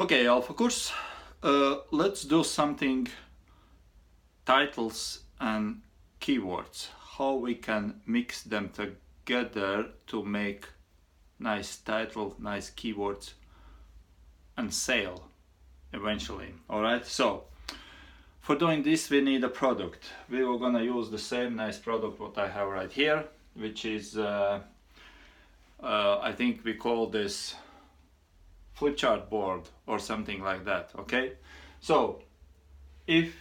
Okay, Alpha course, let's do something titles and keywords, how we can mix them together to make nice title, nice keywords and sale eventually. All right, so for doing this we need a product. We were gonna use the same nice product what I have right here, which is I think we call this flip chart board or something like that. Okay, so if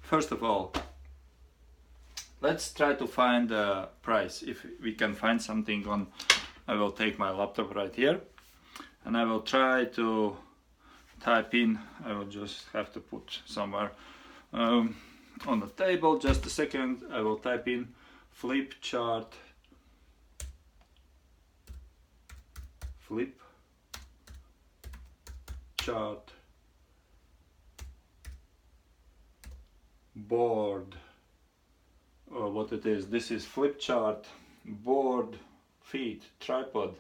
first of all let's try to find the price. If we can find something on, I will take my laptop right here and I will try to type in, I will just have to put somewhere on the table, just a second. I will type in flip chart board, or what it is. This is flip chart board, feet, tripod,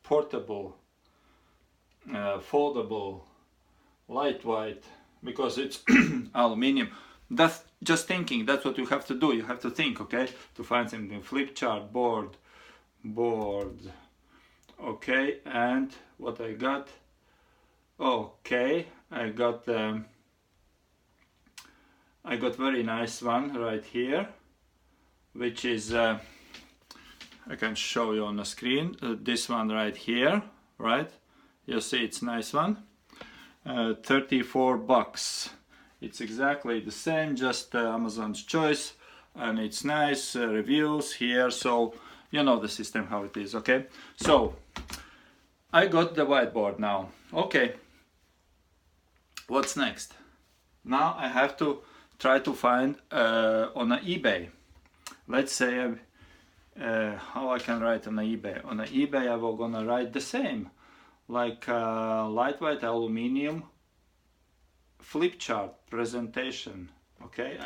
portable, foldable, lightweight, because it's aluminium. That's just thinking, that's what you have to do. You have to think, okay, to find something. Flip chart board, okay. And what I got, okay, I got very nice one right here, which is I can show you on the screen, this one right here, right? You see it's nice one, 34 bucks. It's exactly the same, just Amazon's choice, and it's nice reviews here, so you know the system how it is. Okay, so I got the whiteboard now. Okay, what's next? Now I have to try to find on eBay. Let's say how I can write on eBay. On eBay I will gonna write the same, like lightweight aluminum flip chart presentation. Okay,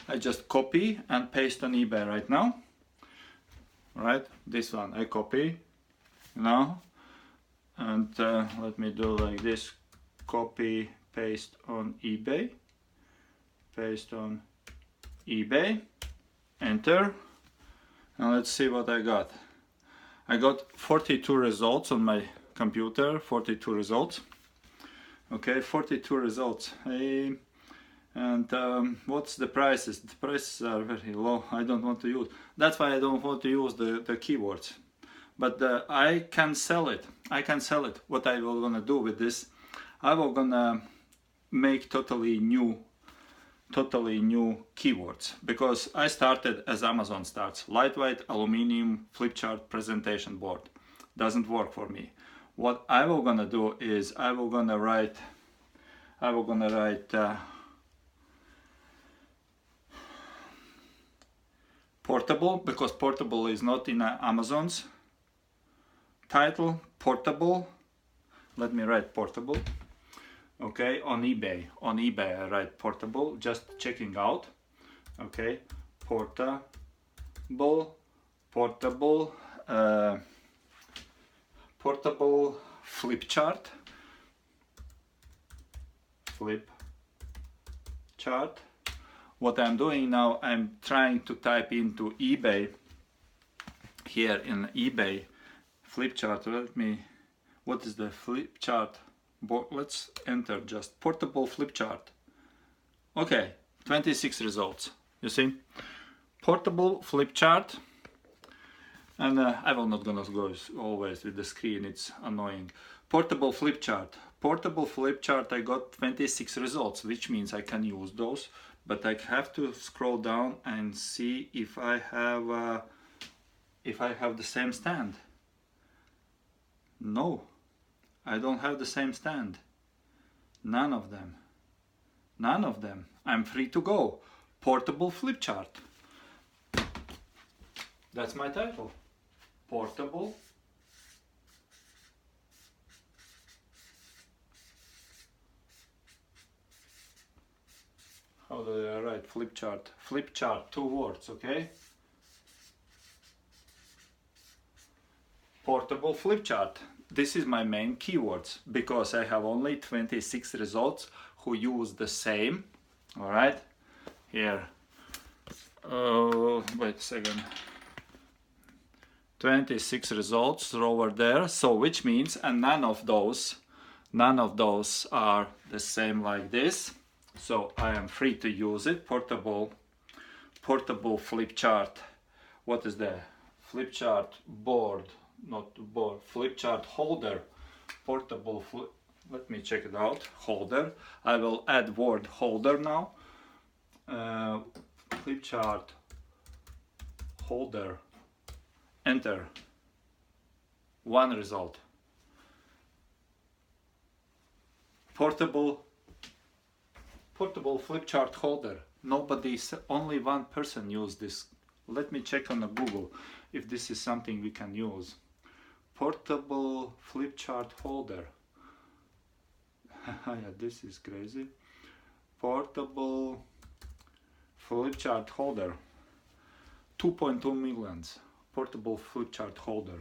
I just copy and paste on eBay right now. Right, this one I copy now, and let me do like this, copy paste on eBay, paste on eBay, enter, and let's see what I got. I got 42 results on my computer, 42 results. Okay, 42 results. Hey, and what's the prices? The prices are very low. I don't want to use. That's why I don't want to use the keywords. But I can sell it. I can sell it. What I will gonna do with this? I will gonna make totally new keywords, because I started as Amazon starts, lightweight aluminum flip chart presentation board. Doesn't work for me. What I will gonna do is I will gonna write portable, because portable is not in Amazon's title. Portable, let me write portable. Okay, on eBay I write portable, just checking out. Okay, portable flip chart. What I'm doing now, I'm trying to type into eBay, here in eBay flip chart. What is the flip chart? Let's enter just portable flip chart. Okay, 26 results. You see, portable flip chart, and I will not gonna go always with the screen, it's annoying. Portable flip chart. Portable flip chart, I got 26 results, which means I can use those, but I have to scroll down and see if I have the same stand. No, I don't have the same stand. None of them. I'm free to go. Portable flip chart. That's my title. Portable how do I write flip chart? Flip chart, 2 words, okay? Portable flip chart. this is my main keywords, because I have only 26 results who use the same. All right, here, wait a second, 26 results over there, so which means, and none of those are the same like this, so I am free to use it. Portable flip chart. What is the flip chart board? Not board, flip chart holder. Portable flip, let me check it out. Holder. I will add word holder now. Flip chart holder. Enter. One result. Portable flip chart holder. Only one person used this. Let me check on the Google if this is something we can use. Portable flip chart holder. Yeah, this is crazy. Portable flip chart holder. 2.2 millions. Portable flip chart holder.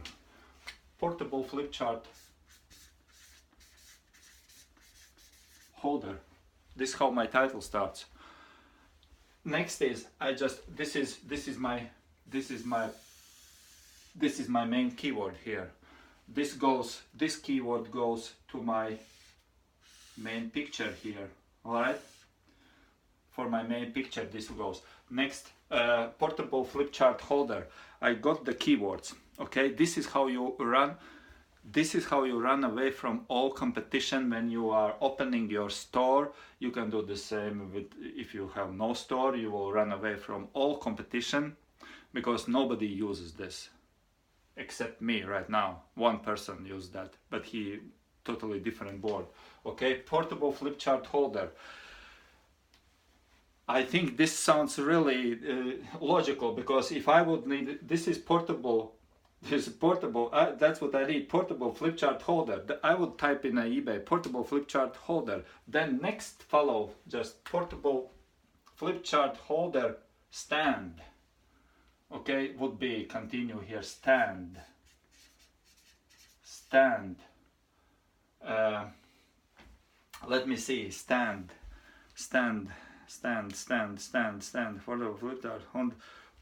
Portable flip chart holder. This is how my title starts. Next is this is my main keyword here. This keyword goes to my main picture here. All right, for my main picture this goes. Next, portable flip chart holder. I got the keywords. Okay, this is how you run away from all competition when you are opening your store. You can do the same with, if you have no store, you will run away from all competition, because nobody uses this except me right now. One person used that, but he totally different board. Okay, portable flip chart holder. I think this sounds really logical, because if I would need, this is portable. That's what I need, portable flip chart holder. I would type in eBay, portable flip chart holder. Then next follow just portable flip chart holder stand. Okay, would be continue here, stand. Let me see, stand.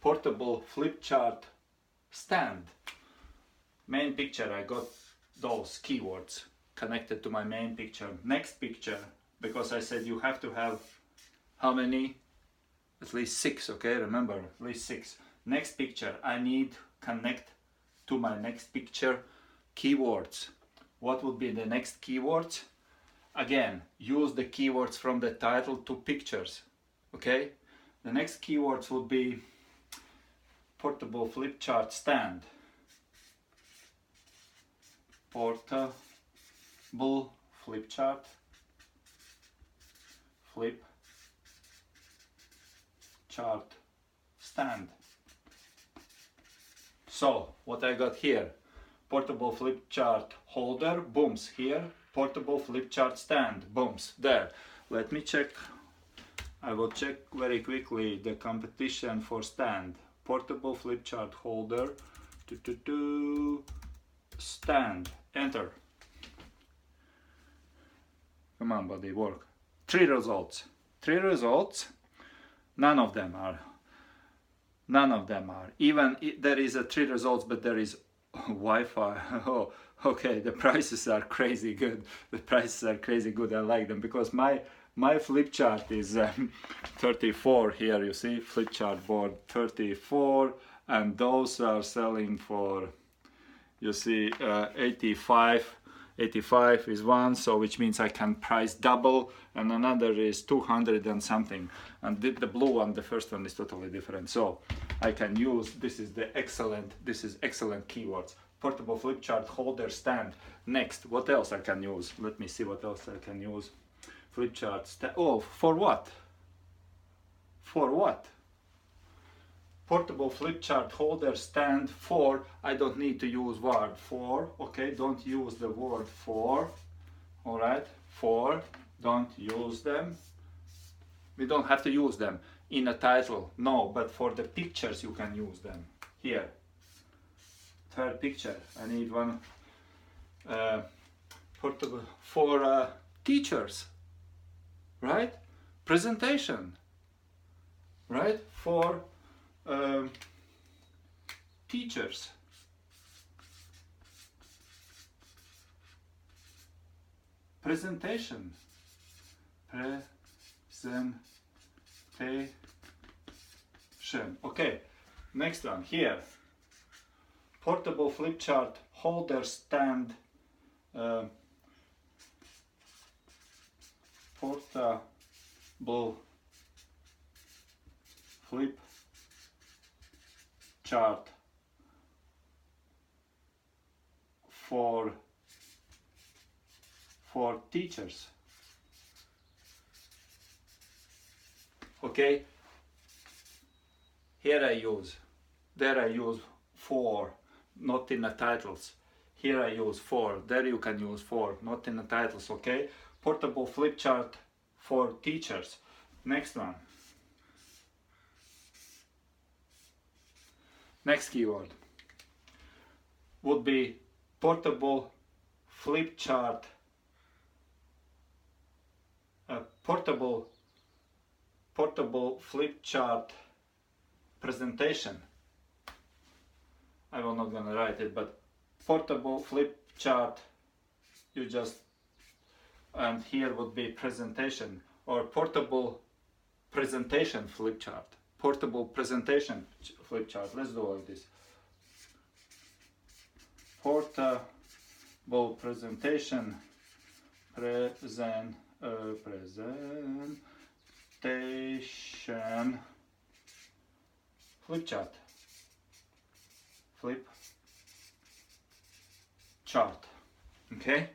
Portable flip chart stand. Main picture, I got those keywords connected to my main picture. Next picture, because I said you have to have how many? At least 6, okay, remember, at least 6. Next picture, I need connect to my next picture keywords. What would be the next keywords? Again, use the keywords from the title to pictures, okay? The next keywords would be portable flip chart stand. Portable flip chart stand. So what I got here, portable flip chart holder, booms here, portable flip chart stand, booms there. Let me check, I will check very quickly the competition for stand. Portable flip chart holder, stand, enter. Come on buddy, work. 3 results. None of them are. Even there is a 3 results, but there is Wi-Fi. Oh, okay, the prices are crazy good. I like them, because my flip chart is 34 here, you see, flip chart board 34, and those are selling for, you see, 85 is one, so which means I can price double, and another is 200 and something, and the blue one, the first one, is totally different. So I can use, this is excellent keywords. Portable flip chart holder stand. Next, what else I can use? Let me see what else I can use. Flip chart stand. Oh, for what? Portable flip chart holder stand for, I don't need to use word for, okay, don't use the word for, all right, for, don't use them. We don't have to use them in a title, no, but for the pictures you can use them. Here, third picture, I need one portable for teachers, right? Presentation, right? For teachers. Presentation. Presentation. Okay, next one here. Portable flip chart holder stand. Portable flip chart for teachers. Okay, here I use, there I use for, not in the titles. Here I use for, there you can use for, not in the titles. Okay, portable flip chart for teachers. Next one. Next keyword would be portable flip chart, portable flip chart presentation. I will not gonna write it, but portable flip chart, you just, and here would be presentation, or portable presentation flip chart. Portable presentation flip chart. Let's do like this. Portable presentation presentation flip chart. Flip chart. Okay.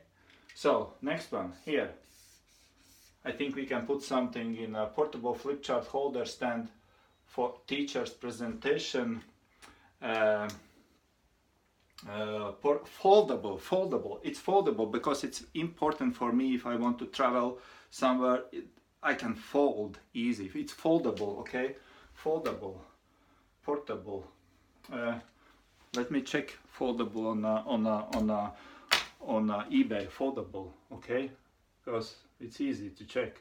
So next one here. I think we can put something in a portable flip chart holder stand for teachers presentation. Foldable. It's foldable because it's important for me if I want to travel somewhere. I can fold easy. It's foldable. Okay, foldable, portable. Let me check foldable on eBay. Foldable. Okay, because it's easy to check.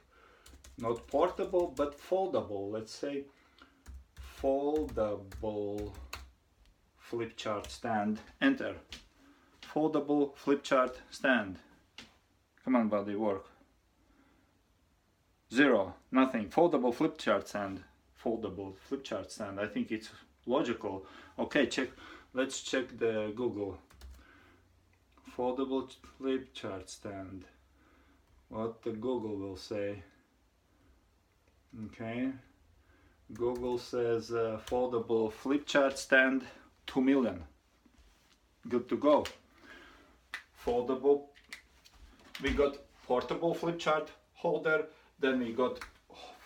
Not portable, but foldable. Let's say foldable flip chart stand. Enter. Foldable flip chart stand. Come on, buddy, work. 0, nothing. Foldable flip chart stand. Foldable flip chart stand. I think it's logical. Okay, check. Let's check the Google. Foldable flip chart stand. What the Google will say. Okay. Google says foldable flip chart stand 2 million. Good to go. Foldable. We got portable flip chart holder. Then we got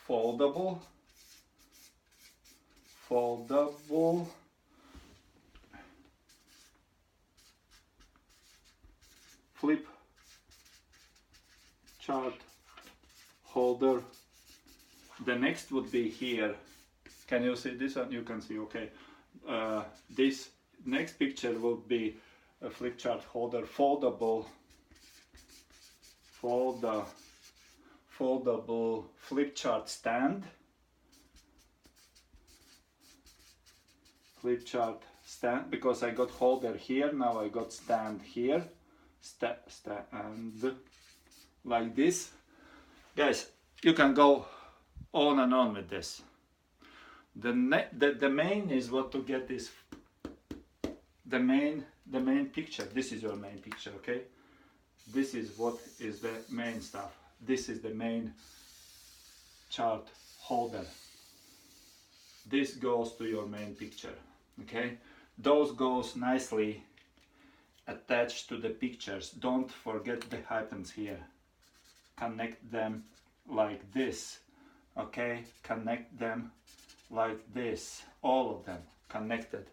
foldable flip chart holder. The next would be here. Can you see this one? You can see. Okay. This next picture would be a flip chart holder, foldable flip chart stand. Flip chart stand, because I got holder here, now I got stand here. Stand like this. Guys, you can go on and on with this. The main is what to get is the main picture. This is your main picture, okay? This is what is the main stuff. This is the main chart holder. This goes to your main picture, okay? Those goes nicely attached to the pictures. Don't forget the hyphens here. Connect them like this, okay? Connect them like this, all of them connected,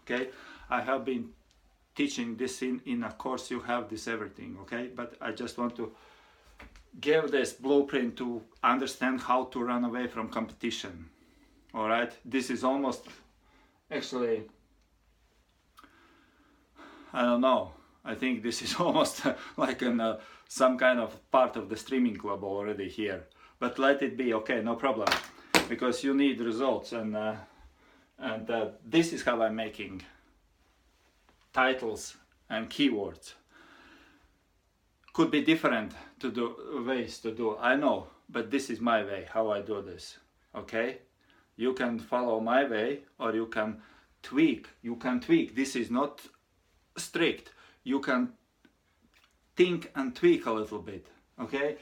okay? I have been teaching this in a course. You have this everything, okay? But I just want to give this blueprint to understand how to run away from competition. All right, this is almost, actually, I don't know, I think this is almost like some kind of part of the streaming club already here. But let it be, okay, no problem, because you need results, and this is how I'm making titles and keywords. Could be different to do ways to do, I know, but this is my way how I do this. Okay, you can follow my way, or you can tweak. This is not strict. You can think and tweak a little bit. Okay,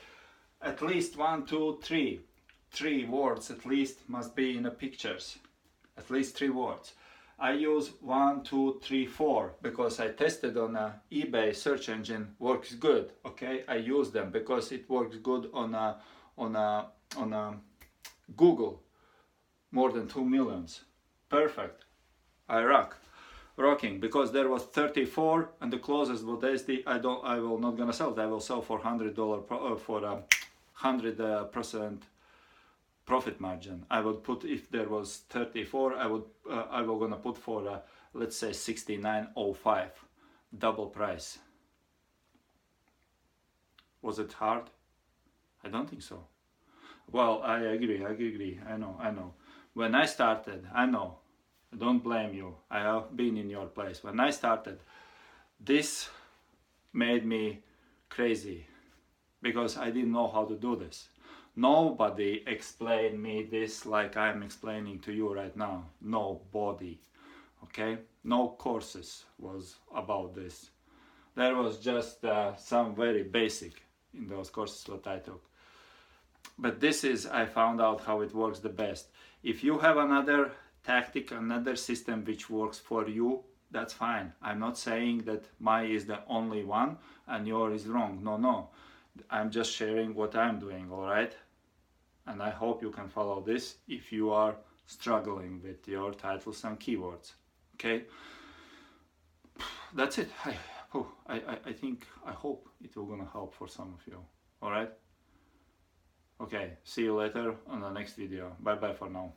at least 1, 2, 3 words at least must be in the pictures. At least 3 words. I use 1, 2, 3, 4 because I tested on a eBay search engine, works good. Okay, I use them because it works good on a Google, more than 2 millions. Perfect. I rocking, because there was 34 and the closest was SD. I will not gonna sell it. I will sell for $100 for a 100% profit margin. I would put, if there was 34, I will gonna put for let's say 69.05, double price. Was it hard? I don't think so. Well, I agree. I know. When I started, I know. Don't blame you. I have been in your place. When I started, this made me crazy because I didn't know how to do this. Nobody explained me this like I'm explaining to you right now. Nobody. Okay? No courses was about this. There was just some very basic in those courses what I took. But this is, I found out how it works the best. If you have another tactic, another system which works for you, that's fine. I'm not saying that mine is the only one and yours is wrong. No. I'm just sharing what I'm doing, alright? And I hope you can follow this if you are struggling with your titles and keywords. Okay? That's it. I think, I hope it will gonna help for some of you. Alright? Okay, see you later on the next video. Bye bye for now.